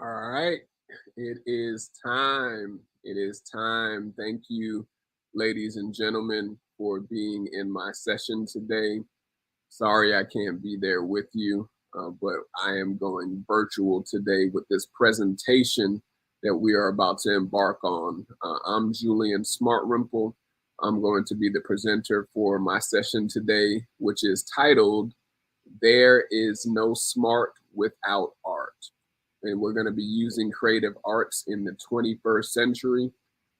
All right, it is time. It is time. Thank you, ladies and gentlemen, for being in my session today. Sorry I can't be there with you, but I am going virtual today with this presentation that we are about to embark on. I'm Julian Smartrimple. I'm going to be the presenter for my session today, which is titled, There is No Smart Without Art. And we're going to be using creative arts in the 21st century.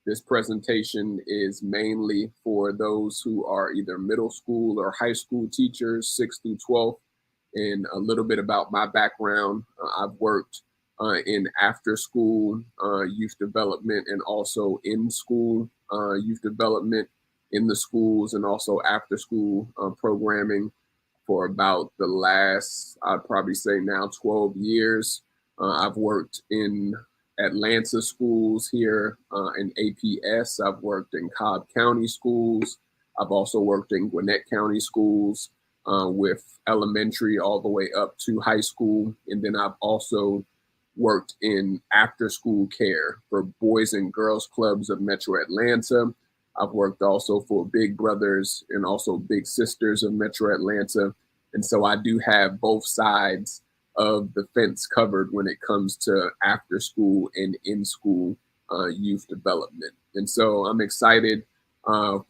This presentation is mainly for those who are either middle school or high school teachers, 6th through 12th, and a little bit about my background. I've worked in after school youth development and also in school youth development in the schools and also after school programming for about the last, I'd probably say now 12 years. I've worked in Atlanta schools here in APS. I've worked in Cobb County schools. I've also worked in Gwinnett County schools with elementary all the way up to high school. And then I've also worked in after school care for Boys and Girls Clubs of Metro Atlanta. I've worked also for Big Brothers and also Big Sisters of Metro Atlanta. And so I do have both sides of the fence covered when it comes to after school and in school youth development. And so I'm excited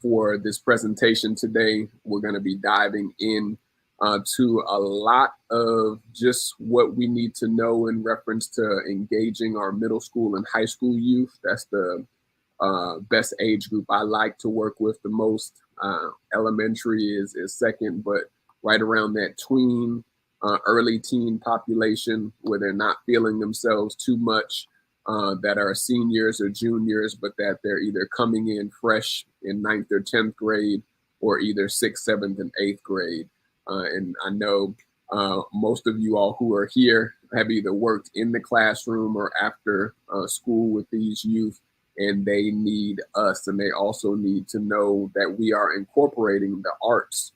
for this presentation today. We're going to be diving in to a lot of just what we need to know in reference to engaging our middle school and high school youth. That's the best age group I like to work with the most. Elementary is second, but right around that tween, early teen population where they're not feeling themselves too much, that are seniors or juniors, but that they're either coming in fresh in 9th or 10th grade or either 6th, 7th, and 8th grade. And I know most of you all who are here have either worked in the classroom or after school with these youth, and they need us, and they also need to know that we are incorporating the arts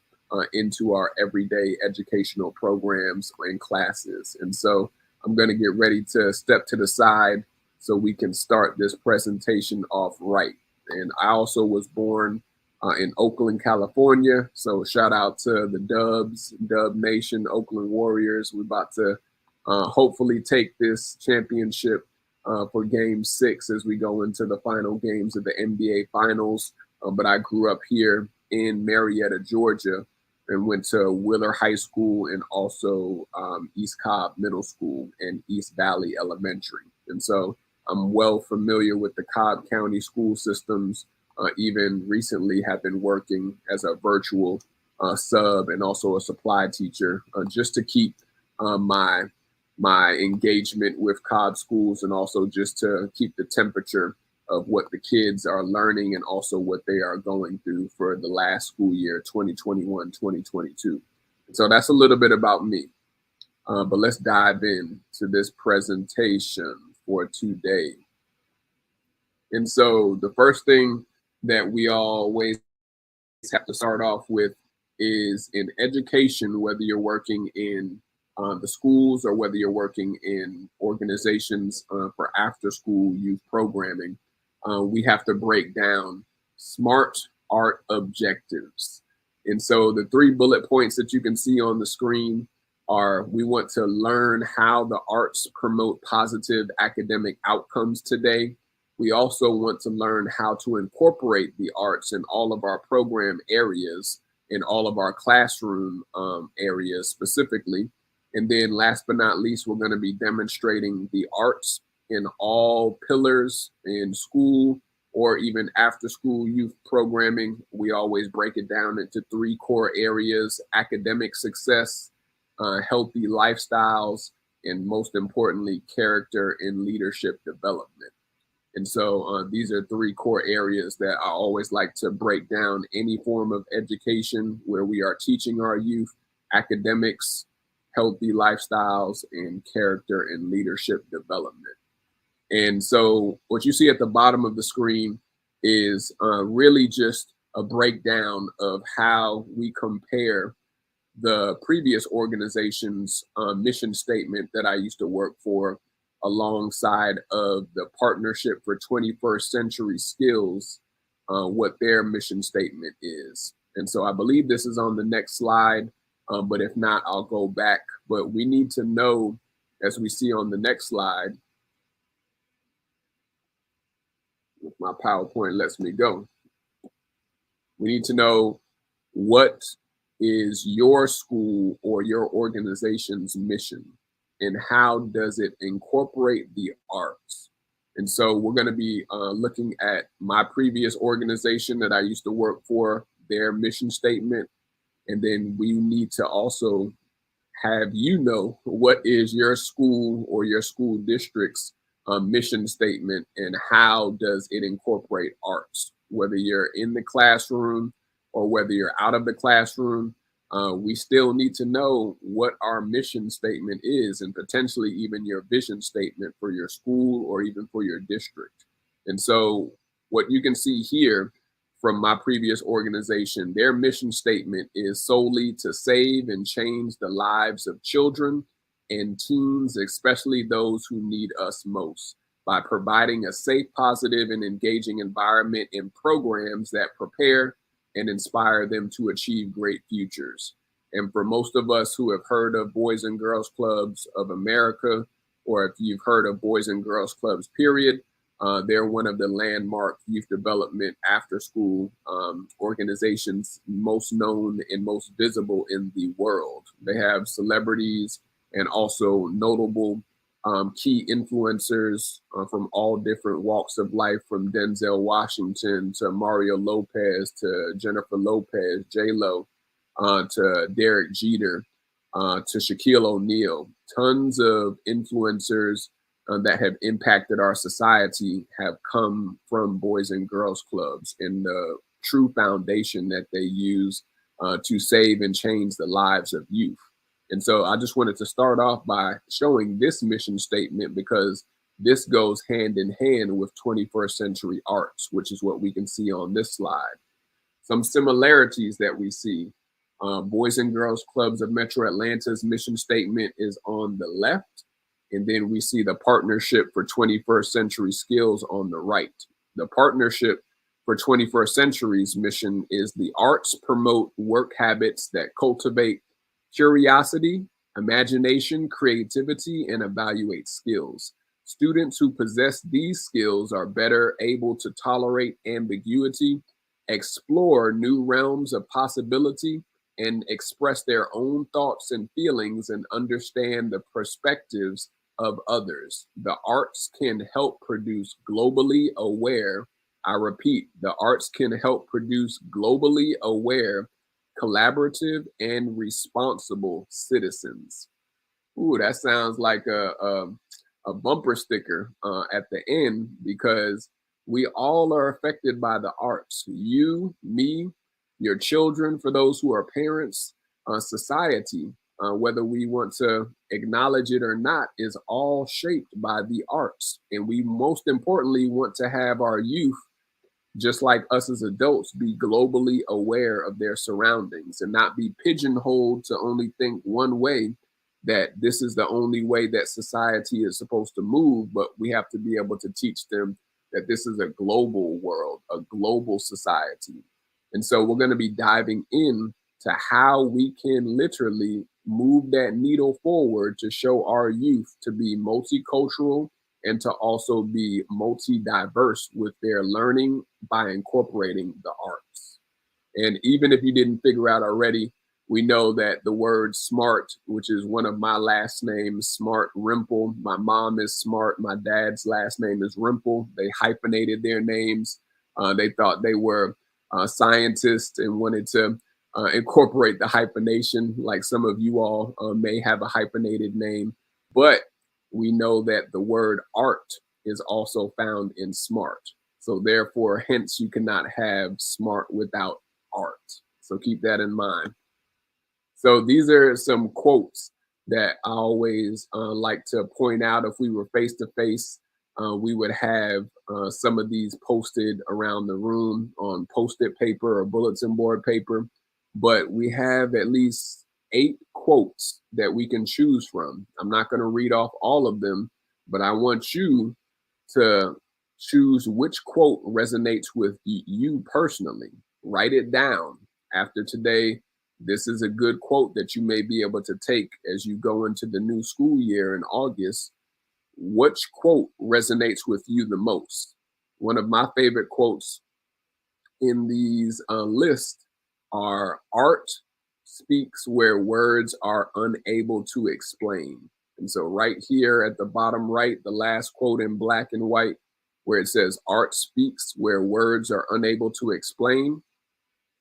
into our everyday educational programs and classes. And so I'm going to get ready to step to the side so we can start this presentation off right. And I also was born in Oakland, California. So shout out to the Dubs, Dub Nation, Oakland Warriors. We're about to hopefully take this championship for Game 6 as we go into the final games of the NBA Finals. But I grew up here in Marietta, Georgia, and went to Wheeler High School and also East Cobb Middle School and East Valley Elementary. And so I'm well familiar with the Cobb County school systems, even recently have been working as a virtual sub and also a supply teacher just to keep my engagement with Cobb schools and also just to keep the temperature of what the kids are learning and also what they are going through for the last school year, 2021, 2022. So that's a little bit about me. But let's dive in to this presentation for today. And so the first thing that we always have to start off with is in education, whether you're working in the schools or whether you're working in organizations for after school youth programming, we have to break down SMART art objectives. And so the 3 bullet points that you can see on the screen are: we want to learn how the arts promote positive academic outcomes today. We also want to learn how to incorporate the arts in all of our program areas, in all of our classroom areas specifically. And then last but not least, we're going to be demonstrating the arts in all pillars in school or even after school youth programming. We always break it down into 3 core areas: academic success, healthy lifestyles, and most importantly, character and leadership development. And so these are 3 core areas that I always like to break down any form of education where we are teaching our youth: academics, healthy lifestyles, and character and leadership development. And so what you see at the bottom of the screen is really just a breakdown of how we compare the previous organization's mission statement that I used to work for alongside of the Partnership for 21st Century Skills, what their mission statement is. And so I believe this is on the next slide, but if not, I'll go back. But we need to know, as we see on the next slide, if my PowerPoint lets me go, we need to know what is your school or your organization's mission and how does it incorporate the arts. And so we're going to be looking at my previous organization that I used to work for, their mission statement. And then we need to also have you know what is your school or your school district's mission statement and how does it incorporate arts, whether you're in the classroom or whether you're out of the classroom. We still need to know what our mission statement is and potentially even your vision statement for your school or even for your district. And so what you can see here from my previous organization, their mission statement is solely to save and change the lives of children and teens, especially those who need us most, by providing a safe, positive, and engaging environment and programs that prepare and inspire them to achieve great futures. And for most of us who have heard of Boys and Girls Clubs of America, or if you've heard of Boys and Girls Clubs, period, they're one of the landmark youth development after school organizations most known and most visible in the world. They have celebrities and also notable key influencers from all different walks of life, from Denzel Washington to Mario Lopez to Jennifer Lopez, J-Lo, to Derek Jeter, to Shaquille O'Neal. Tons of influencers that have impacted our society have come from Boys and Girls Clubs and the true foundation that they use to save and change the lives of youth. And so I just wanted to start off by showing this mission statement because this goes hand in hand with 21st century arts, which is what we can see on this slide. Some similarities that we see. Boys and Girls Clubs of Metro Atlanta's mission statement is on the left. And then we see the Partnership for 21st Century Skills on the right. The Partnership for 21st Century's mission is the arts promote work habits that cultivate curiosity, imagination, creativity, and evaluate skills. Students who possess these skills are better able to tolerate ambiguity, explore new realms of possibility, and express their own thoughts and feelings and understand the perspectives of others. The arts can help produce globally aware, I repeat, the arts can help produce globally aware, collaborative, and responsible citizens. Ooh, that sounds like a bumper sticker at the end, because we all are affected by the arts. You, me, your children, for those who are parents, society, whether we want to acknowledge it or not, is all shaped by the arts. And we most importantly want to have our youth, just like us as adults, be globally aware of their surroundings and not be pigeonholed to only think one way, that this is the only way that society is supposed to move. But we have to be able to teach them that this is a global world, a global society. And so we're going to be diving in to how we can literally move that needle forward to show our youth to be multicultural and to also be multi-diverse with their learning by incorporating the arts. And even if you didn't figure out already, we know that the word smart, which is one of my last names, Smart Rimple. My mom is Smart. My dad's last name is Rimple. They hyphenated their names. They thought they were scientists and wanted to incorporate the hyphenation, like some of you all may have a hyphenated name. But we know that the word art is also found in smart. So therefore, hence you cannot have smart without art. So keep that in mind. So these are some quotes that I always like to point out. If we were face to face, we would have some of these posted around the room on post-it paper or bulletin board paper. But we have at least 8 quotes that we can choose from. I'm not going to read off all of them, but I want you to choose which quote resonates with you personally. Write it down. After today, this is a good quote that you may be able to take as you go into the new school year in August. Which quote resonates with you the most? One of my favorite quotes in these lists are: art speaks where words are unable to explain. And so, right here at the bottom right, the last quote in black and white, where it says, art speaks where words are unable to explain.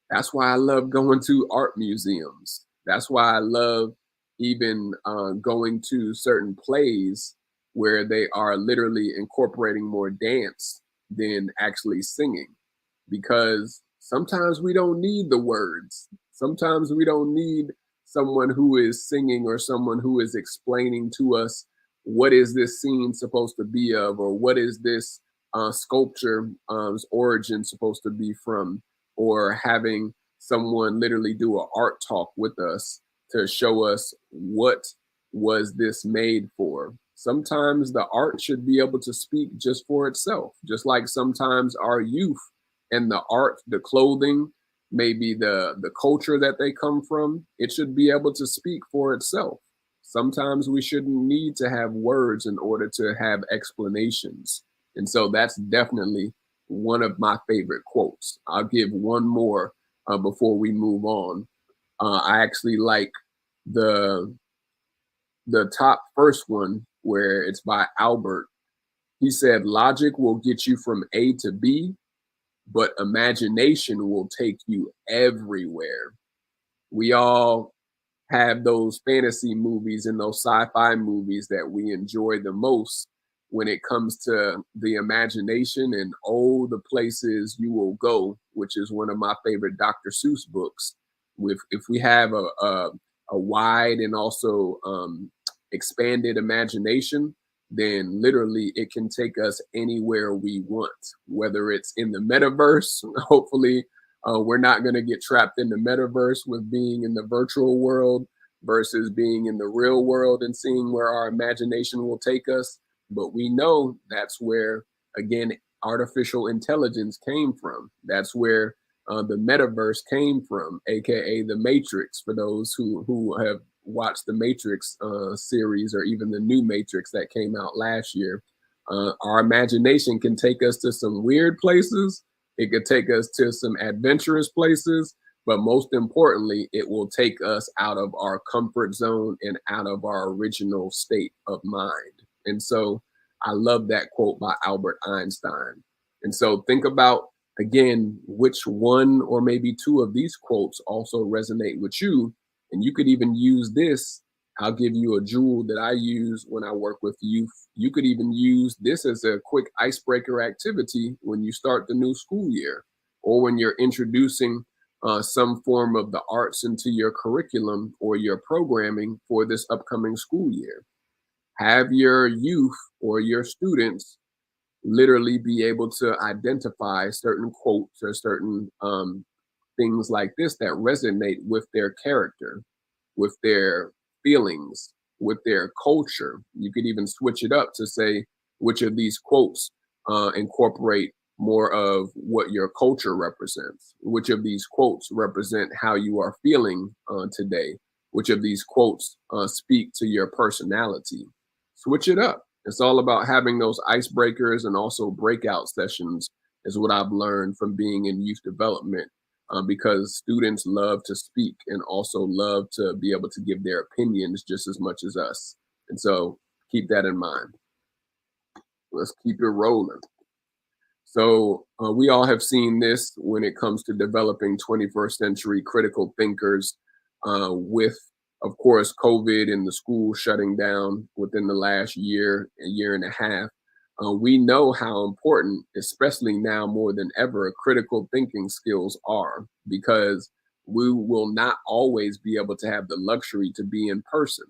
That's why I love going to art museums. That's why I love even going to certain plays where they are literally incorporating more dance than actually singing, because sometimes we don't need the words. Sometimes we don't need someone who is singing or someone who is explaining to us what is this scene supposed to be of, or what is this sculpture's origin supposed to be from, or having someone literally do an art talk with us to show us what was this made for. Sometimes the art should be able to speak just for itself, just like sometimes our youth and the art, the clothing, maybe the culture that they come from, it should be able to speak for itself. Sometimes we shouldn't need to have words in order to have explanations. And so that's definitely one of my favorite quotes. I'll give one more before we move on. I actually like the the top first one, where it's by Albert. He said, "Logic will get you from A to B, but imagination will take you everywhere." We all have those fantasy movies and those sci-fi movies that we enjoy the most when it comes to the imagination, and oh, the places you will go, which is one of my favorite Dr. Seuss books. With if we have a wide and also expanded imagination, then literally it can take us anywhere we want, whether it's in the metaverse. Hopefully, we're not going to get trapped in the metaverse with being in the virtual world versus being in the real world and seeing where our imagination will take us. But we know that's where, again, artificial intelligence came from. That's where the metaverse came from, aka the Matrix. For those who have watched the Matrix series, or even the new Matrix that came out last year, our imagination can take us to some weird places. It could take us to some adventurous places, but most importantly, it will take us out of our comfort zone and out of our original state of mind. And so I love that quote by Albert Einstein. And so think about, again, which one or maybe two of these quotes also resonate with you. And you could even use this. I'll give you a jewel that I use when I work with youth. You could even use this as a quick icebreaker activity when you start the new school year, or when you're introducing some form of the arts into your curriculum or your programming for this upcoming school year. Have your youth or your students literally be able to identify certain quotes or certain things like this that resonate with their character, with their feelings, with their culture. You could even switch it up to say which of these quotes incorporate more of what your culture represents, which of these quotes represent how you are feeling today, which of these quotes speak to your personality. Switch it up. It's all about having those icebreakers and also breakout sessions, is what I've learned from being in youth development, because students love to speak and also love to be able to give their opinions just as much as us. And so keep that in mind. Let's keep it rolling. So we all have seen this when it comes to developing 21st century critical thinkers, with, of course, COVID and the school shutting down within the last year, a year and a half. We know how important, especially now more than ever, critical thinking skills are, because we will not always be able to have the luxury to be in person.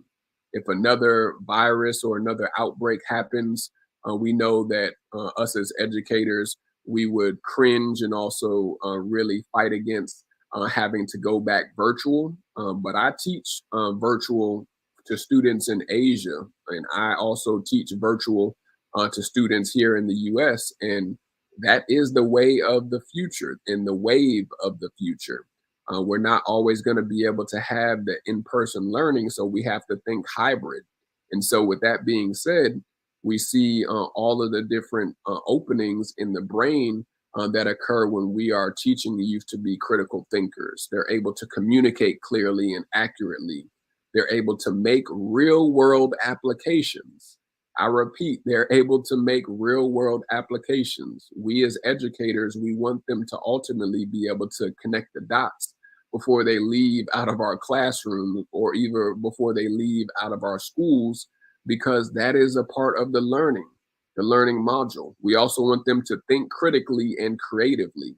If another virus or another outbreak happens, we know that us as educators, we would cringe and also really fight against having to go back virtual. But I teach virtual to students in Asia, and I also teach virtual to students here in the US. And that is the way of the future and the wave of the future. We're not always going to be able to have the in person learning, so we have to think hybrid. And so, with that being said, we see all of the different openings in the brain that occur when we are teaching the youth to be critical thinkers. They're able to communicate clearly and accurately. They're able to make real world applications. I repeat, they're able to make real world applications. We as educators, we want them to ultimately be able to connect the dots before they leave out of our classroom or even before they leave out of our schools, because that is a part of the learning module. We also want them to think critically and creatively.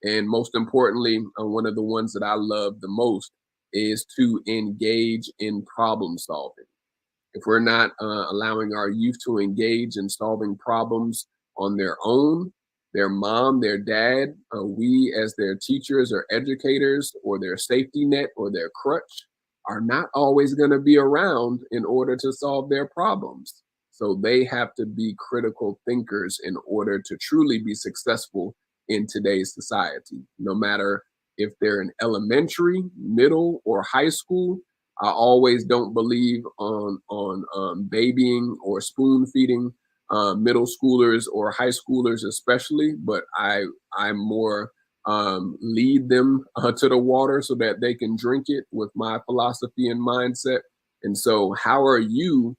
And most importantly, one of the ones that I love the most is to engage in problem solving. If we're not allowing our youth to engage in solving problems on their own, their mom, their dad, we as their teachers or educators or their safety net or their crutch are not always going to be around in order to solve their problems. So they have to be critical thinkers in order to truly be successful in today's society, no matter if they're in elementary, middle, or high school. I always don't believe on babying or spoon feeding middle schoolers or high schoolers, especially. But I more lead them to the water so that they can drink it with my philosophy and mindset. And so, how are you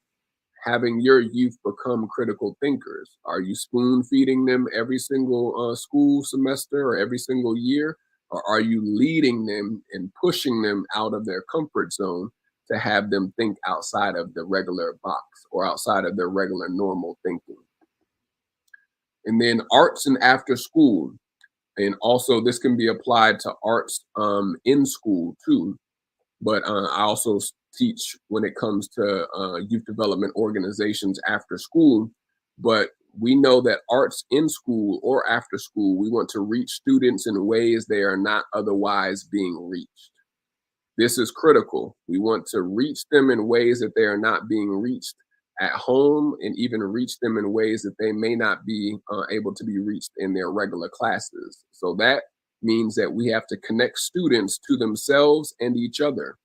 having your youth become critical thinkers? Are you spoon feeding them every single school semester or every single year? Or are you leading them and pushing them out of their comfort zone to have them think outside of the regular box or outside of their regular normal thinking? And then arts and after school. And also, this can be applied to arts in school too. But I also teach when it comes to youth development organizations after school. But we know that arts in school or after school, we want to reach students in ways they are not otherwise being reached. This is critical. We want to reach them in ways that they are not being reached at home, and even reach them in ways that they may not be able to be reached in their regular classes. So that means that we have to connect students to themselves and each other.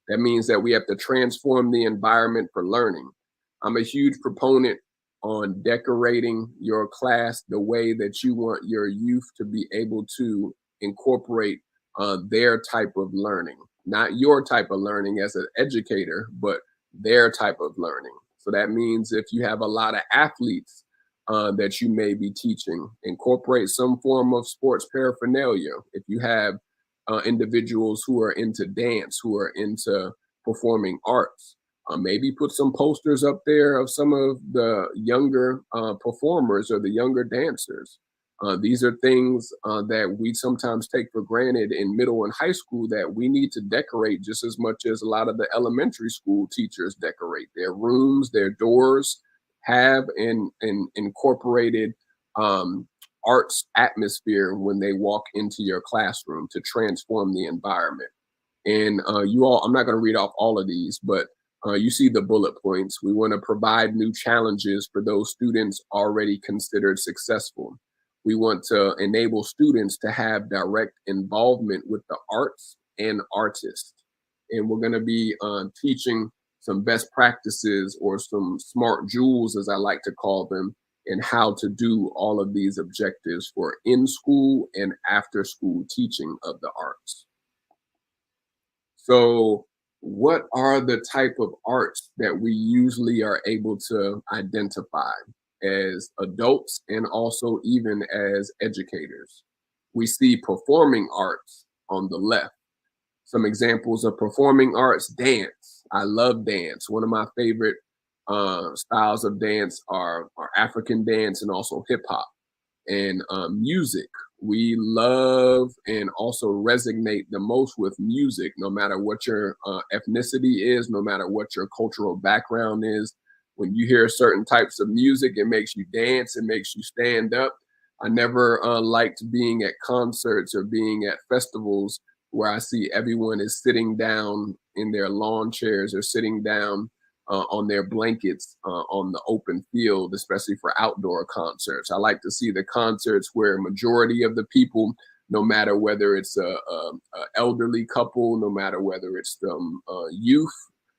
That means that we have to transform the environment for learning. I'm a huge proponent on decorating your class the way that you want your youth to be able to incorporate their type of learning, not your type of learning as an educator, but their type of learning. So that means if you have a lot of athletes that you may be teaching, incorporate some form of sports paraphernalia. If you have individuals who are into dance, who are into performing arts, maybe put some posters up there of some of the younger performers or the younger dancers. These are things that we sometimes take for granted in middle and high school that we need to decorate just as much as a lot of the elementary school teachers decorate their rooms, their doors, have incorporated arts atmosphere when they walk into your classroom to transform the environment. And you all, I'm not going to read off all of these, but you see the bullet points. We want to provide new challenges for those students already considered successful. We want to enable students to have direct involvement with the arts and artists. And we're going to be teaching some best practices or some smart jewels, as I like to call them, in how to do all of these objectives for in school and after school teaching of the arts. So, what are the type of arts that we usually are able to identify as adults and also even as educators? We see performing arts on the left. Some examples of performing arts: dance. I love dance. One of my favorite styles of dance are African dance and also hip hop. And music. We love and also resonate the most with music, no matter what your ethnicity is, no matter what your cultural background is. When you hear certain types of music, it makes you dance, it makes you stand up. I never liked being at concerts or being at festivals where I see everyone is sitting down in their lawn chairs or sitting down on their blankets on the open field, especially for outdoor concerts. I like to see the concerts where majority of the people, no matter whether it's a elderly couple, no matter whether it's some youth,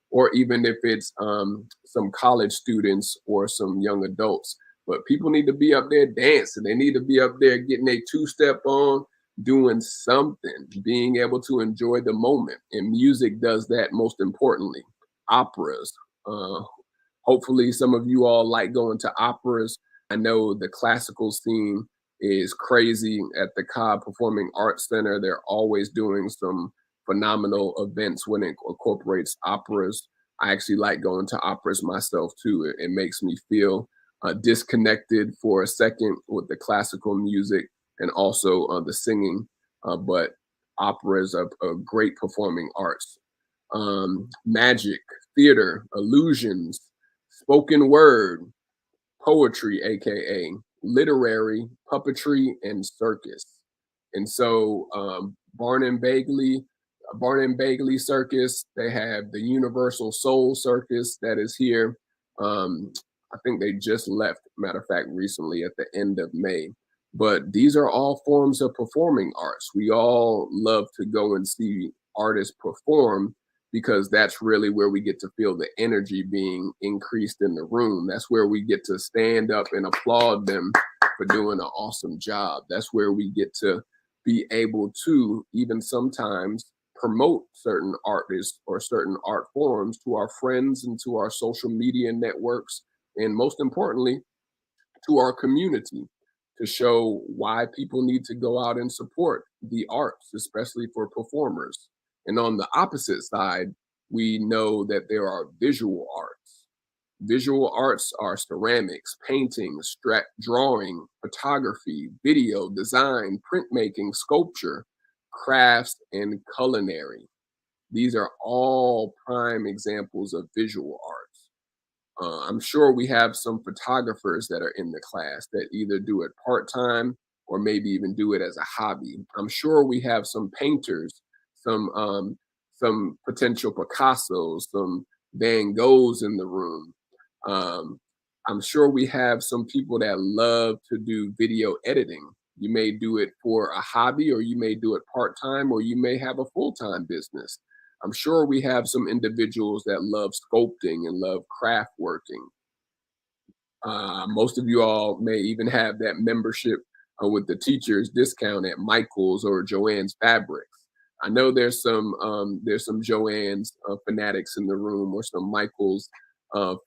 or even if it's some college students or some young adults. But people need to be up there dancing. They need to be up there getting a two-step on, doing something, being able to enjoy the moment. And music does that most importantly. Operas. Uh, Hopefully, some of you all like going to operas. I know the classical scene is crazy at the Cobb Performing Arts Center. They're always doing some phenomenal events when it incorporates operas. I actually like going to operas myself too. It makes me feel disconnected for a second with the classical music and also the singing. But operas are great performing arts. Magic, theater, illusions, spoken word, poetry, aka literary, puppetry, and circus. And so Barn and Bagley Circus, they have the Universal Soul Circus that is here. Um, I think they just left, matter of fact, recently at the end of May. But these are all forms of performing arts. We all love to go and see artists perform because that's really where we get to feel the energy being increased in the room. That's where we get to stand up and applaud them for doing an awesome job. That's where we get to be able to even sometimes promote certain artists or certain art forms to our friends and to our social media networks, and most importantly, to our community to show why people need to go out and support the arts, especially for performers. And on the opposite side, we know that there are visual arts. Visual arts are ceramics, painting, drawing, photography, video, design, printmaking, sculpture, crafts, and culinary. These are all prime examples of visual arts. I'm sure we have some photographers that are in the class that either do it part-time or maybe even do it as a hobby. I'm sure we have some painters, some potential Picassos, some Van Goghs in the room. Um, I'm sure we have some people that love to do video editing. You may do it for a hobby, or you may do it part-time, or you may have a full-time business. I'm sure we have some individuals that love sculpting and love craft working. Most of you all may even have that membership with the teachers discount at Michael's or Joann's Fabrics. I know there's some Joann's fanatics in the room or some Michael's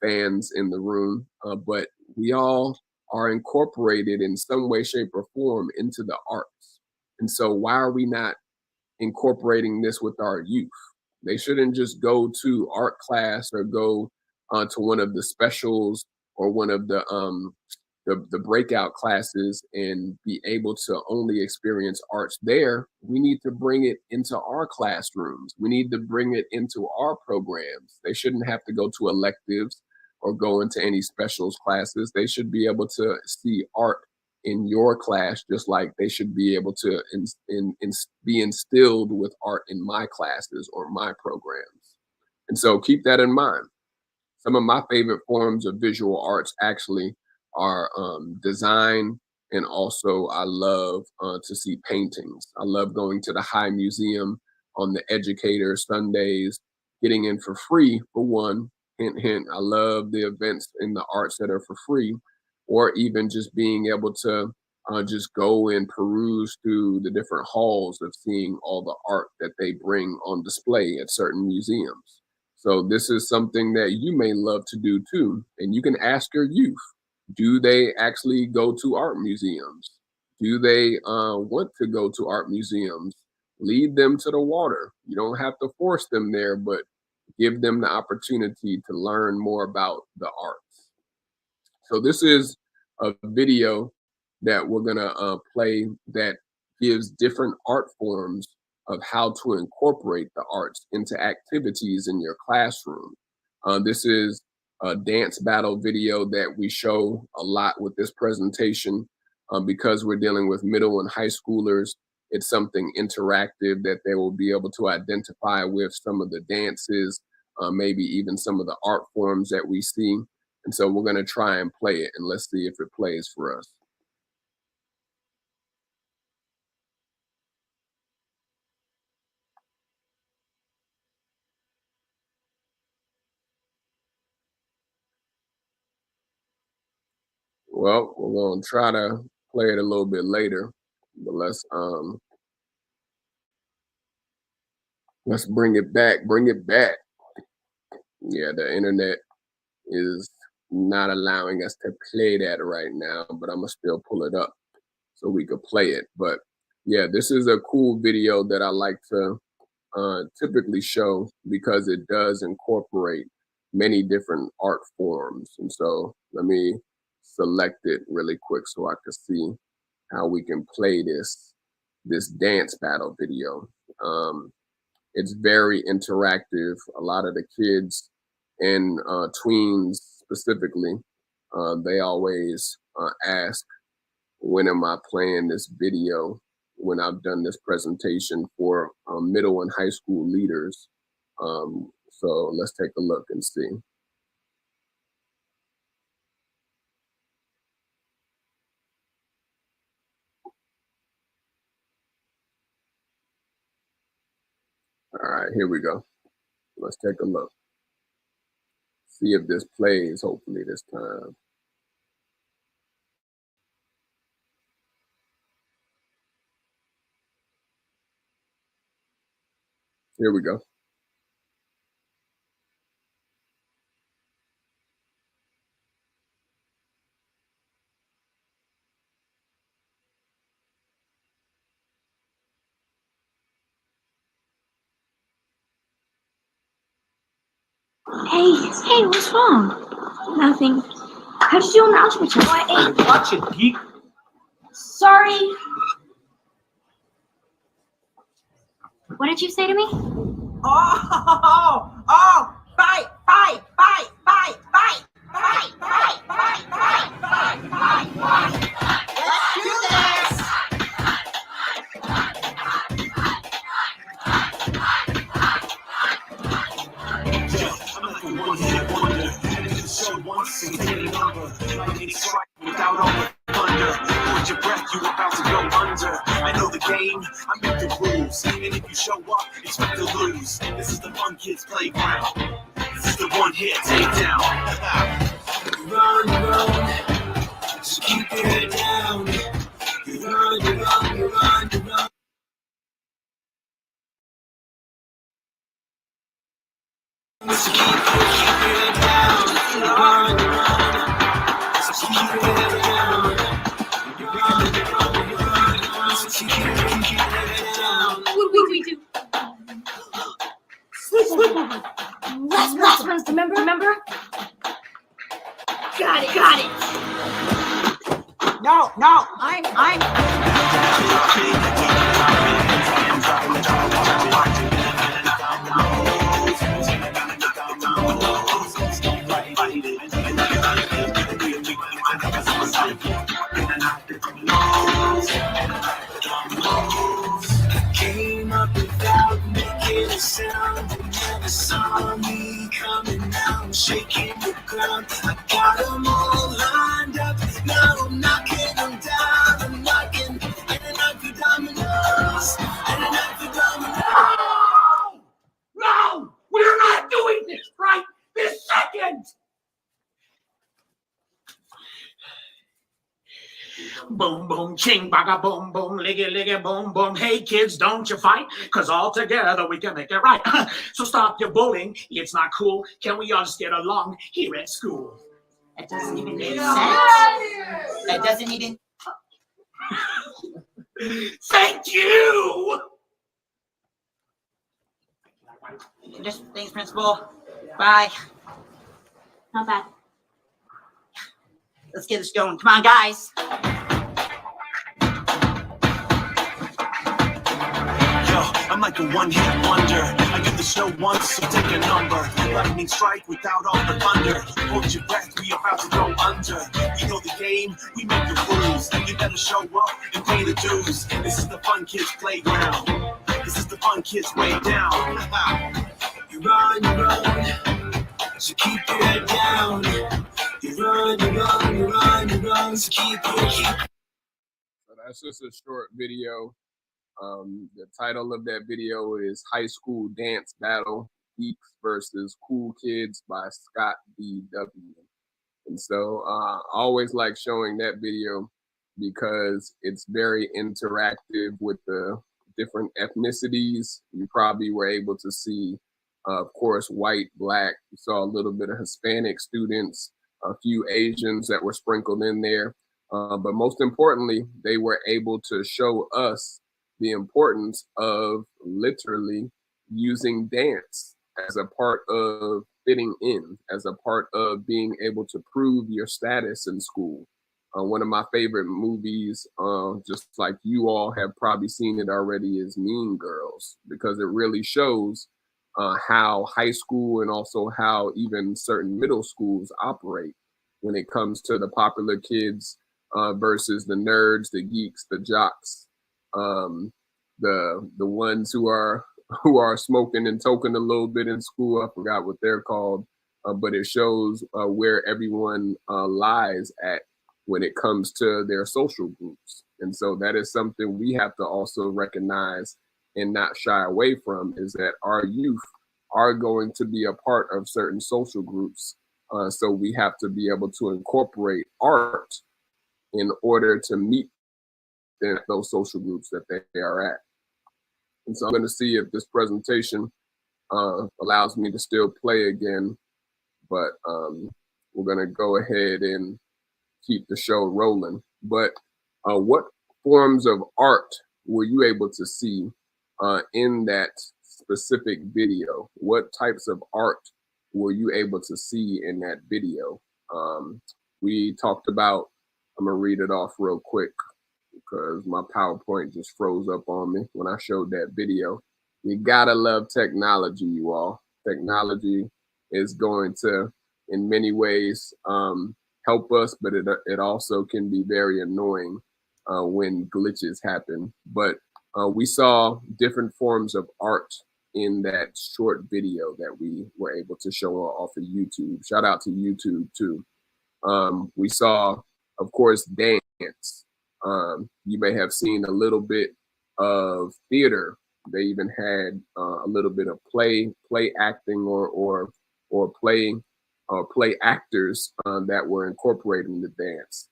fans in the room, but we all are incorporated in some way, shape, or form into the arts. And so, why are we not incorporating this with our youth? They shouldn't just go to art class or go to one of the specials or one of the breakout classes and be able to only experience arts there. We need to bring it into our classrooms. We need to bring it into our programs. They shouldn't have to go to electives or go into any specials classes. They should be able to see art in your class, just like they should be able to be instilled with art in my classes or my programs. And so keep that in mind. Some of my favorite forms of visual arts actually are design, and also I love to see paintings. I love going to the High Museum on the Educator Sundays, getting in for free for one. Hint, hint. I love the events in the arts that are for free, or even just being able to just go and peruse through the different halls of seeing all the art that they bring on display at certain museums. So this is something that you may love to do too. And you can ask your youth, do they actually go to art museums? Do they want to go to art museums? Lead them to the water. You don't have to force them there, but give them the opportunity to learn more about the arts. So this is a video that we're gonna play that gives different art forms of how to incorporate the arts into activities in your classroom. This is a dance battle video that we show a lot with this presentation because we're dealing with middle and high schoolers. It's something interactive that they will be able to identify with some of the dances, maybe even some of the art forms that we see. And so we're going to try and play it, and let's see if it plays for us. Well, we're going to try to play it a little bit later, but let's bring it back. Bring it back. Yeah, the internet is not allowing us to play that right now, but I'm gonna still pull it up so we could play it. But yeah, this is a cool video that I like to typically show because it does incorporate many different art forms. And so let me select it really quick so I can see how we can play this dance battle video. It's very interactive. A lot of the kids and tweens specifically, they always ask, when am I playing this video? When I've done this presentation for middle and high school leaders. So let's take a look and see. All right, here we go. Let's take a look. See if this plays, hopefully this time. Here we go. Hey, what's wrong? Nothing. How did you do on the algebra test? Hey, watch it, geek. Sorry. What did you say to me? Fight. Let's do this. I'm like a one-hit wonder. I do the show once and take a number. Lightning strike without all the thunder. Hold your breath, you about to go under. I know the game, I make the rules. And if you show up, expect to lose. This is the fun kids playground. This is the one-hit takedown. Run, just keep your head down. You run. So keep your head down. Run. So keep your head down. Run. So keep your head down. What do we do? Sleepover. Last one's remember? Got it. No, I'm. Came up without making a sound. They never saw me coming out, shaking the ground. I got them all lined up. Now I'm knocking them down. I'm knocking in and out for dominoes. No! We're not doing this right this second! Boom, boom, ching, baga, boom, boom, liggy, liggy, boom, boom. Hey, kids, don't you fight, because all together we can make it right. So stop your bullying. It's not cool. Can we all just get along here at school? That doesn't even make sense. That doesn't even. Thank you! Just thanks, Principal. Bye. Not bad. Let's get this going. Come on, guys. I'm like a one-hit wonder. I do the show once, so take a number. Lightning strike without all the thunder. Hold your breath, we about to go under. We know the game, we make the rules. You better show up and pay the dues. This is the fun kids playground. This is the fun kids way down. You run, so keep your head down. You run, so keep. So that's just a short video. The title of that video is High School Dance Battle, Geeks versus Cool Kids by Scott B.W. And so I always like showing that video because it's very interactive with the different ethnicities. You probably were able to see, of course, white, black. You saw a little bit of Hispanic students, a few Asians that were sprinkled in there. But most importantly, they were able to show us the importance of literally using dance as a part of fitting in, as a part of being able to prove your status in school. One of my favorite movies, just like you all have probably seen it already, is Mean Girls, because it really shows how high school and also how even certain middle schools operate when it comes to the popular kids versus the nerds, the geeks, the jocks, the ones who are smoking and toking a little bit in school. I forgot what they're called, but it shows where everyone lies at when it comes to their social groups. And so that is something we have to also recognize and not shy away from, is that our youth are going to be a part of certain social groups. So we have to be able to incorporate art in order to meet those social groups that they are at. And so I'm going to see if this presentation allows me to still play again, but we're going to go ahead and keep the show rolling. But what forms of art were you able to see in that specific video? What types of art were you able to see in that video? We talked about, I'm going to read it off real quick because my PowerPoint just froze up on me when I showed that video. You gotta love technology, you all. Technology is going to, in many ways, help us, but it also can be very annoying when glitches happen. But we saw different forms of art in that short video that we were able to show off of YouTube. Shout out to YouTube too. We saw, of course, dance. You may have seen a little bit of theater. They even had a little bit of play acting or play actors that were incorporating the dance.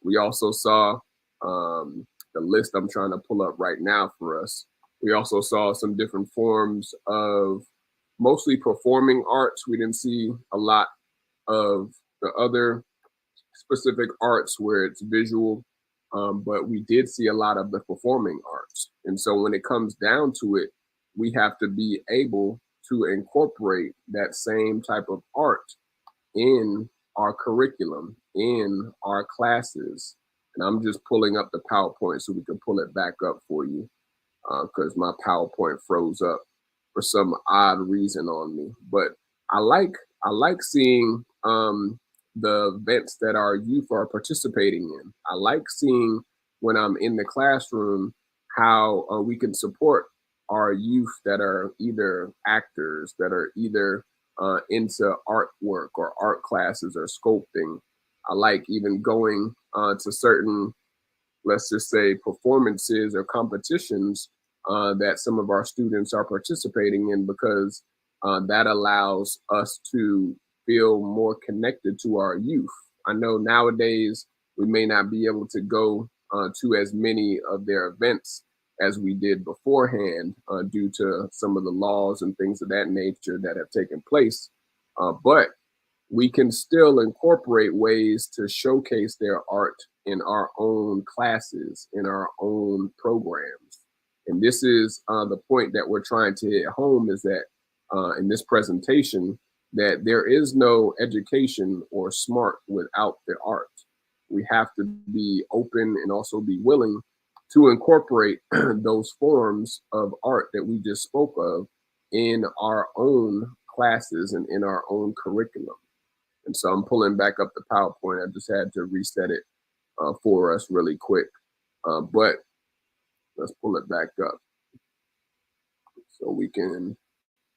We also saw the list I'm trying to pull up right now for us. We also saw some different forms of mostly performing arts. We didn't see a lot of the other specific arts where it's visual, but we did see a lot of the performing arts. And so when it comes down to it, we have to be able to incorporate that same type of art in our curriculum, in our classes. And I'm just pulling up the PowerPoint so we can pull it back up for you, because my PowerPoint froze up for some odd reason on me. But I like seeing the events that our youth are participating in. I like seeing when I'm in the classroom how we can support our youth that are either actors, that are either into artwork or art classes or sculpting. I like even going to certain, let's just say, performances or competitions that some of our students are participating in, because that allows us to feel more connected to our youth. I know nowadays we may not be able to go to as many of their events as we did beforehand due to some of the laws and things of that nature that have taken place. But we can still incorporate ways to showcase their art in our own classes, in our own programs. And this is the point that we're trying to hit home, is that in this presentation, that there is no education or smart without the art. We have to be open and also be willing to incorporate those forms of art that we just spoke of in our own classes and in our own curriculum. And so I'm pulling back up the PowerPoint. I just had to reset it for us really quick. But let's pull it back up so we can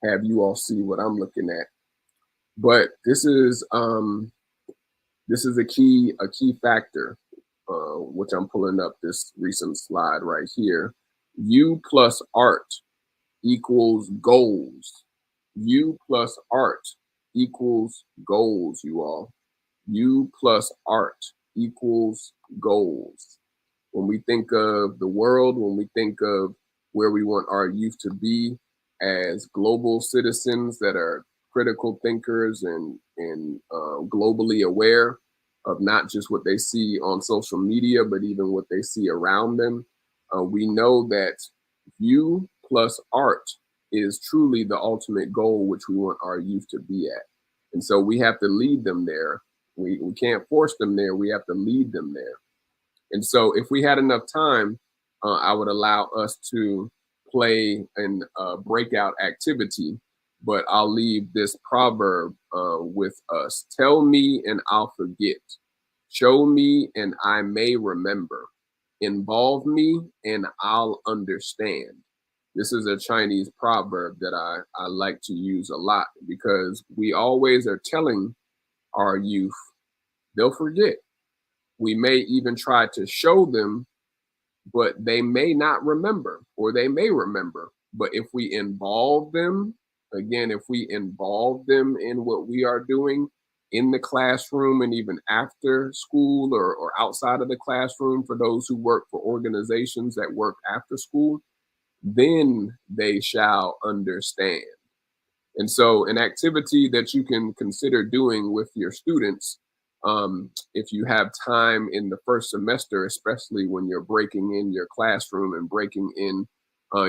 have you all see what I'm looking at. But this is a key factor, which I'm pulling up this recent slide right here. U plus art equals goals. U plus art equals goals, you all. U plus art equals goals. When we think of the world, when we think of where we want our youth to be as global citizens that are critical thinkers and globally aware of not just what they see on social media, but even what they see around them, we know that you plus art is truly the ultimate goal which we want our youth to be at. And so we have to lead them there. We can't force them there. We have to lead them there. And so if we had enough time, I would allow us to play an breakout activity, but I'll leave this proverb with us. Tell me and I'll forget. Show me and I may remember. Involve me and I'll understand. This is a Chinese proverb that I like to use a lot because we always are telling our youth they'll forget. We may even try to show them, but they may not remember, or they may remember. But if we involve them, again, if we involve them in what we are doing in the classroom and even after school or outside of the classroom for those who work for organizations that work after school, then they shall understand. And so an activity that you can consider doing with your students, if you have time in the first semester, especially when you're breaking in your classroom and breaking in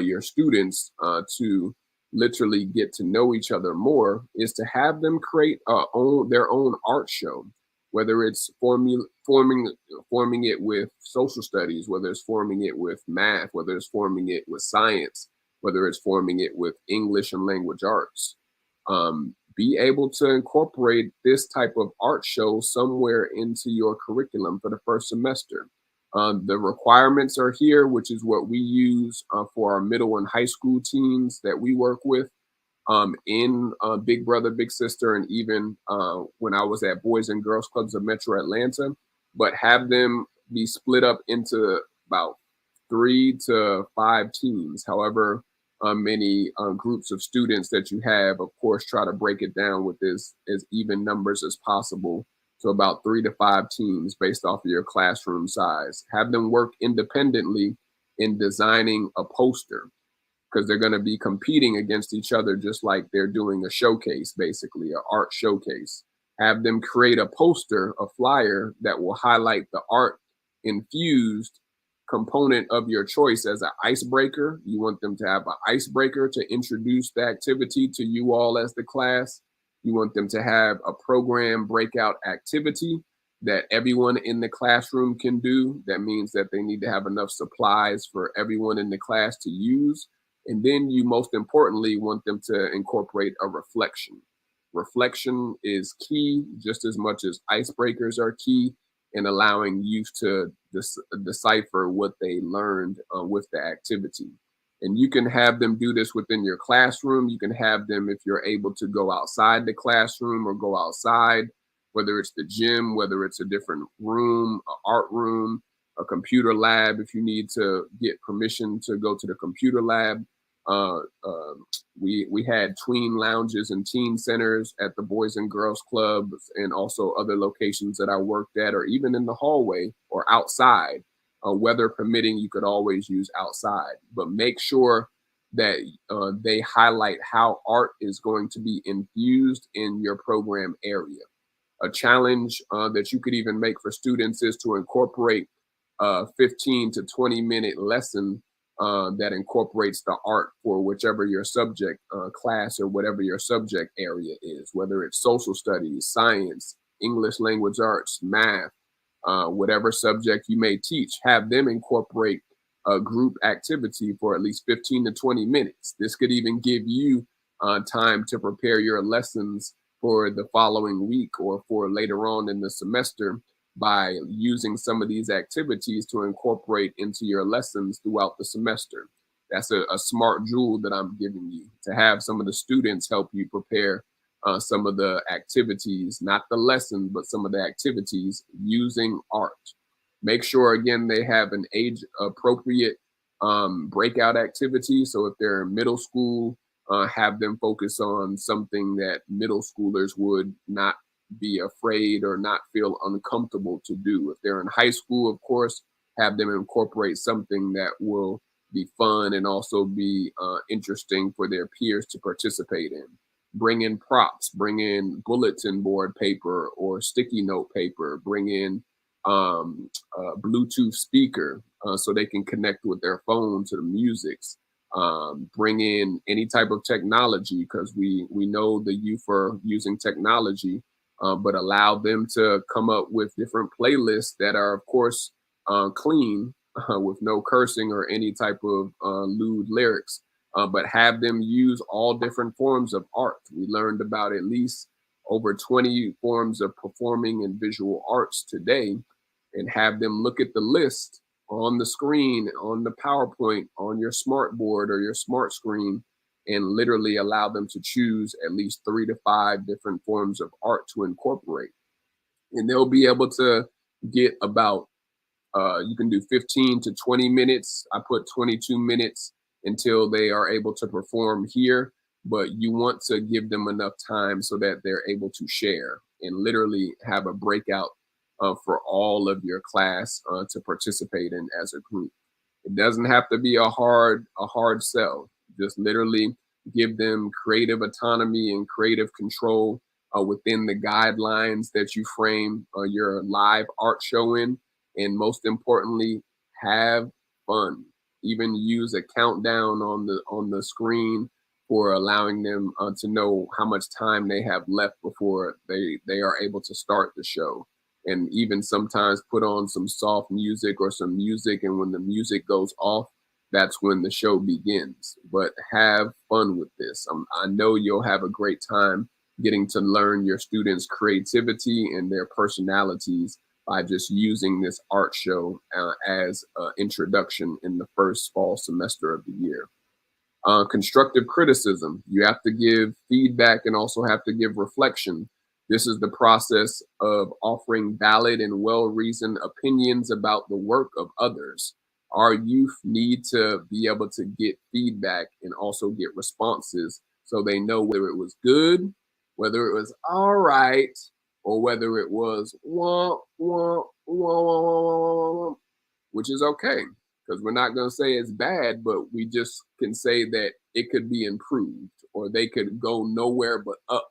your students to literally get to know each other more, is to have them create their own art show, whether it's forming it with social studies, whether it's forming it with math, whether it's forming it with science, whether it's forming it with English and language arts. Be able to incorporate this type of art show somewhere into your curriculum for the first semester. The requirements are here, which is what we use for our middle and high school teens that we work with in Big Brother, Big Sister, and even when I was at Boys and Girls Clubs of Metro Atlanta, but have them be split up into about 3 to 5 teams, however many groups of students that you have. Of course, try to break it down with as even numbers as possible. So about 3 to 5 teams based off of your classroom size. Have them work independently in designing a poster, because they're going to be competing against each other just like they're doing a showcase, basically, an art showcase. Have them create a poster, a flyer that will highlight the art infused component of your choice as an icebreaker. You want them to have an icebreaker to introduce the activity to you all as the class. You want them to have a program breakout activity that everyone in the classroom can do. That means that they need to have enough supplies for everyone in the class to use. And then you most importantly want them to incorporate a reflection. Reflection is key just as much as icebreakers are key in allowing youth to decipher what they learned with the activity. And you can have them do this within your classroom. You can have them, if you're able to go outside the classroom or go outside, whether it's the gym, whether it's a different room, an art room, a computer lab, if you need to get permission to go to the computer lab. We had tween lounges and teen centers at the Boys and Girls Clubs and also other locations that I worked at, or even in the hallway or outside. Weather permitting, you could always use outside, but make sure that they highlight how art is going to be infused in your program area. A challenge that you could even make for students is to incorporate a 15 to 20 minute lesson that incorporates the art for whichever your subject class or whatever your subject area is, whether it's social studies, science, English language arts, math, whatever subject you may teach. Have them incorporate a group activity for at least 15 to 20 minutes. This could even give you time to prepare your lessons for the following week or for later on in the semester by using some of these activities to incorporate into your lessons throughout the semester. That's a smart jewel that I'm giving you, to have some of the students help you prepare some of the activities, not the lesson, but some of the activities using art. Make sure, again, they have an age appropriate breakout activity. So if they're in middle school, have them focus on something that middle schoolers would not be afraid or not feel uncomfortable to do. If they're in high school, of course, have them incorporate something that will be fun and also be interesting for their peers to participate in. Bring in props, bring in bulletin board paper or sticky note paper, bring in a Bluetooth speaker so they can connect with their phone to the musics. Bring in any type of technology, because we know the youth are using technology, but allow them to come up with different playlists that are, of course, clean, with no cursing or any type of lewd lyrics, but have them use all different forms of art. We learned about at least over 20 forms of performing and visual arts today, and have them look at the list on the screen, on the PowerPoint, on your smart board or your smart screen, and literally allow them to choose at least 3 to 5 different forms of art to incorporate. And they'll be able to get about, you can do 15 to 20 minutes. I put 22 minutes until they are able to perform here, but you want to give them enough time so that they're able to share and literally have a breakout for all of your class to participate in as a group. It doesn't have to be a hard sell. Just literally give them creative autonomy and creative control within the guidelines that you frame your live art show in. And most importantly, have fun. Even use a countdown on the screen for allowing them to know how much time they have left before they are able to start the show. And even sometimes put on some soft music or some music, and when the music goes off, that's when the show begins. But have fun with this. I know you'll have a great time getting to learn your students' creativity and their personalities by just using this art show as an introduction in the first fall semester of the year. Constructive criticism. You have to give feedback and also have to give reflection. This is the process of offering valid and well-reasoned opinions about the work of others. Our youth need to be able to get feedback and also get responses so they know whether it was good, whether it was all right, or whether it was wah, wah, wah, wah, wah, wah, which is okay, because we're not going to say it's bad, but we just can say that it could be improved, or they could go nowhere but up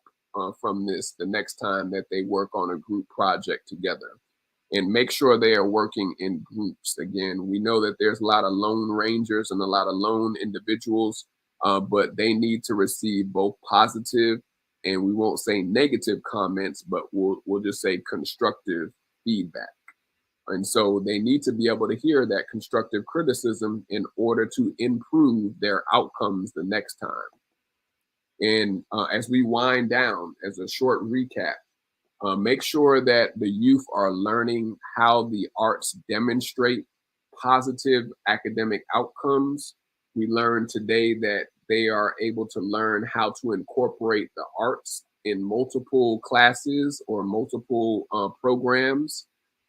from this the next time that they work on a group project together. And make sure they are working in groups. Again, we know that there's a lot of lone rangers and a lot of lone individuals, but they need to receive both positive, and we won't say negative comments, but we'll just say constructive feedback. And so they need to be able to hear that constructive criticism in order to improve their outcomes the next time. And as we wind down, as a short recap, make sure that the youth are learning how the arts demonstrate positive academic outcomes. We learned today that they are able to learn how to incorporate the arts in multiple classes or multiple programs.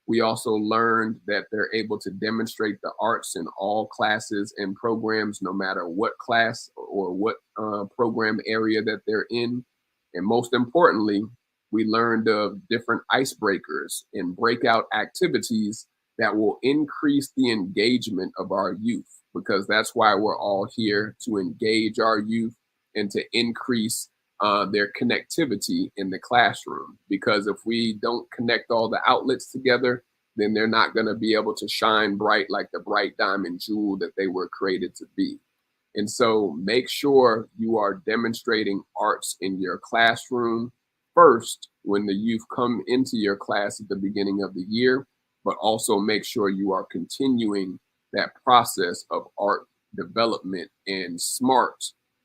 We also learned that they're able to demonstrate the arts in all classes and programs, no matter what class or what program area that they're in. And most importantly, we learned of different icebreakers and breakout activities that will increase the engagement of our youth, because that's why we're all here, to engage our youth and to increase their connectivity in the classroom. Because if we don't connect all the outlets together, then they're not going to be able to shine bright like the bright diamond jewel that they were created to be. And so make sure you are demonstrating arts in your classroom first when the youth come into your class at the beginning of the year, but also make sure you are continuing that process of art development and smart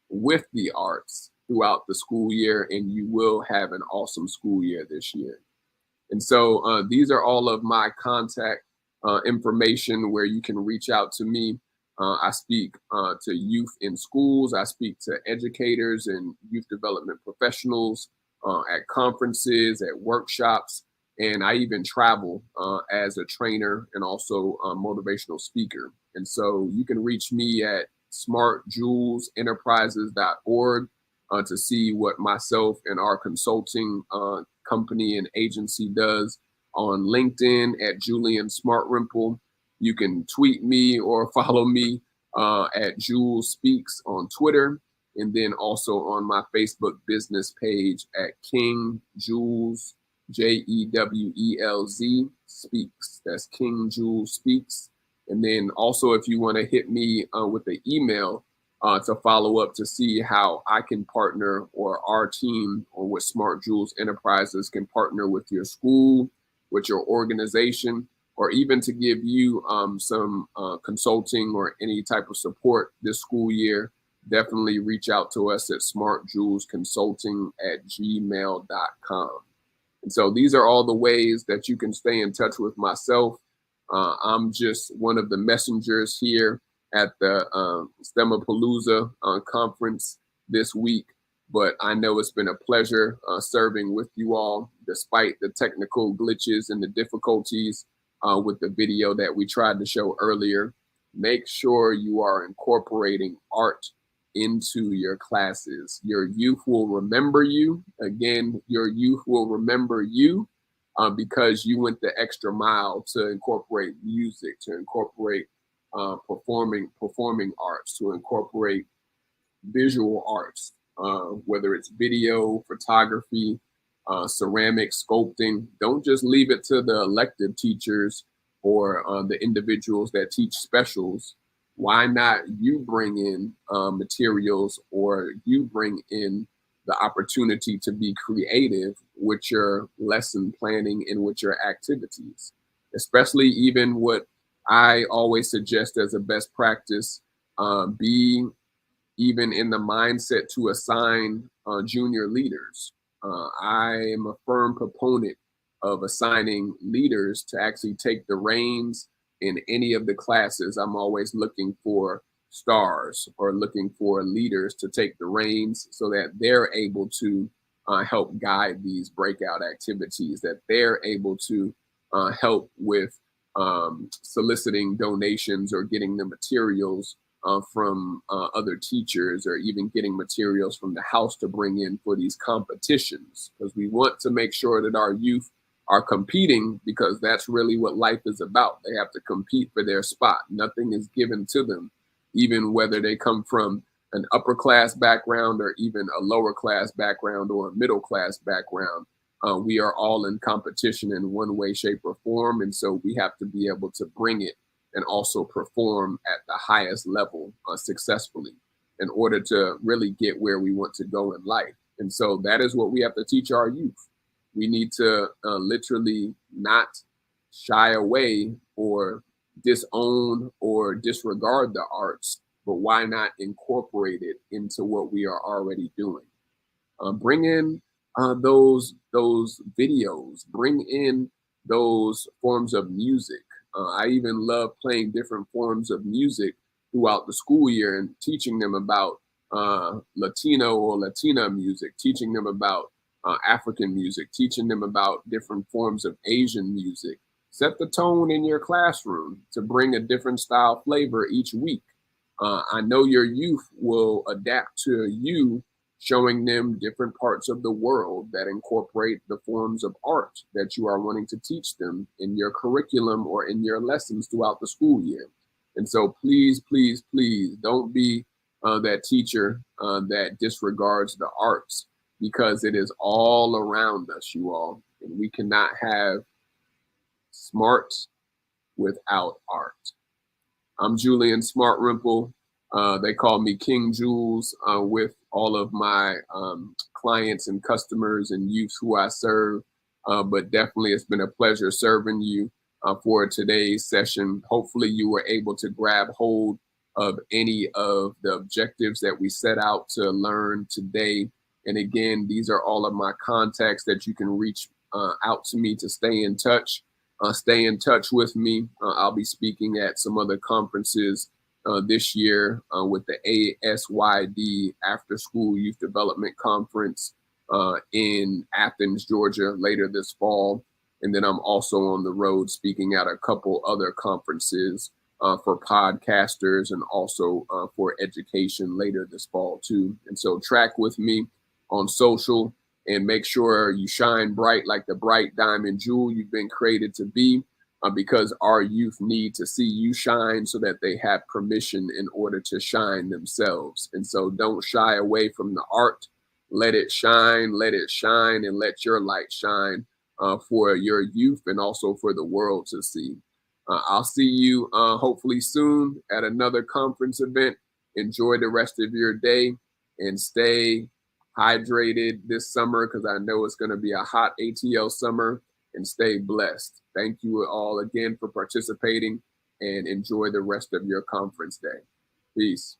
with the arts throughout the school year, and you will have an awesome school year this year. And so these are all of my contact information where you can reach out to me I speak to youth in schools. I speak to educators and youth development professionals at conferences, at workshops, and I even travel as a trainer and also a motivational speaker. And so you can reach me at smartjulesenterprises.org to see what myself and our consulting company and agency does. On LinkedIn at Julian Smartrimple. You can tweet me or follow me at Jules Speaks on Twitter, and then also on my Facebook business page at King Jules, Jewelz Speaks. That's King Jules Speaks. And then also, if you want to hit me with the email to follow up to see how I can partner, or our team or with Smart Jules Enterprises can partner with your school, with your organization, or even to give you some consulting or any type of support this school year, definitely reach out to us at smartjulesconsulting@gmail.com. And so these are all the ways that you can stay in touch with myself. I'm just one of the messengers here at the Stemapalooza conference this week. But I know it's been a pleasure serving with you all, despite the technical glitches and the difficulties with the video that we tried to show earlier. Make sure you are incorporating art into your classes. Your youth will remember you. Again, your youth will remember you because you went the extra mile to incorporate music, to incorporate performing arts, to incorporate visual arts, whether it's video, photography, ceramic, sculpting. Don't just leave it to the elective teachers or the individuals that teach specials. Why not you bring in materials, or you bring in the opportunity to be creative with your lesson planning and with your activities, especially even what I always suggest as a best practice, be even in the mindset to assign junior leaders. I am a firm proponent of assigning leaders to actually take the reins in any of the classes. I'm always looking for stars or looking for leaders to take the reins so that they're able to help guide these breakout activities, that they're able to help with soliciting donations or getting the materials from other teachers, or even getting materials from the house to bring in for these competitions, because we want to make sure that our youth are competing, because that's really what life is about. They have to compete for their spot. Nothing is given to them, even whether they come from an upper class background or even a lower class background or a middle class background. We are all in competition in one way, shape, or form. And so we have to be able to bring it and also perform at the highest level successfully in order to really get where we want to go in life. And so that is what we have to teach our youth. We need to literally not shy away or disown or disregard the arts, but why not incorporate it into what we are already doing? Bring in those videos, bring in those forms of music. I even love playing different forms of music throughout the school year and teaching them about Latino or Latina music, teaching them about African music, teaching them about different forms of Asian music. Set the tone in your classroom to bring a different style flavor each week. I know your youth will adapt to you showing them different parts of the world that incorporate the forms of art that you are wanting to teach them in your curriculum or in your lessons throughout the school year. And so please, please, please don't be that teacher that disregards the arts, because it is all around us, you all. And we cannot have smart without art. I'm Julian Smartrimple. They call me King Jules with all of my clients and customers and youth who I serve. But definitely it's been a pleasure serving you for today's session. Hopefully you were able to grab hold of any of the objectives that we set out to learn today. And again, these are all of my contacts that you can reach out to me to stay in touch. Stay in touch with me. I'll be speaking at some other conferences this year with the ASYD After School Youth Development Conference in Athens, Georgia, later this fall. And then I'm also on the road speaking at a couple other conferences for podcasters and also for education later this fall too. And so track with me on social and make sure you shine bright like the bright diamond jewel you've been created to be, because our youth need to see you shine so that they have permission in order to shine themselves. And so don't shy away from the art. Let it shine, and let your light shine for your youth and also for the world to see. I'll see you hopefully soon at another conference event. Enjoy the rest of your day and stay hydrated this summer, because I know it's going to be a hot ATL summer, and stay blessed. Thank you all again for participating, and enjoy the rest of your conference day. Peace.